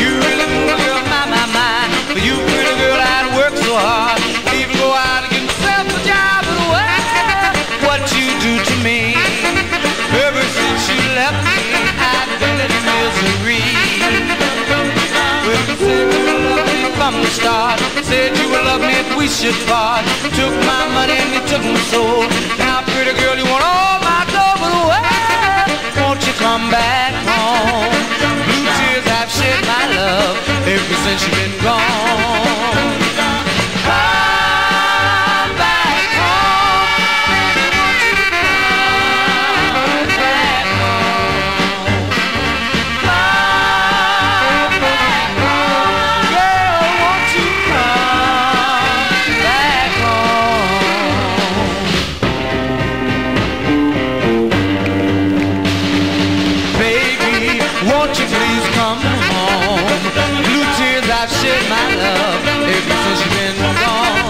You really good girl, my. For you, pretty girl, I'd work so hard. Even go out and get myself a job. But what you do to me? Ever since you left me, I've been in misery. Well, you said you would love me from the start. Said you would love me if we should part. Took my money and you took my soul. Now, pretty girl, you want all my dough. But won't you come back home? Blue tears have shed my love ever since you've been gone. Come back home. Come back home. Come back home. Girl, won't you come back home? Baby, won't you please come home? Blue tears I've shed my love ever since you've been gone.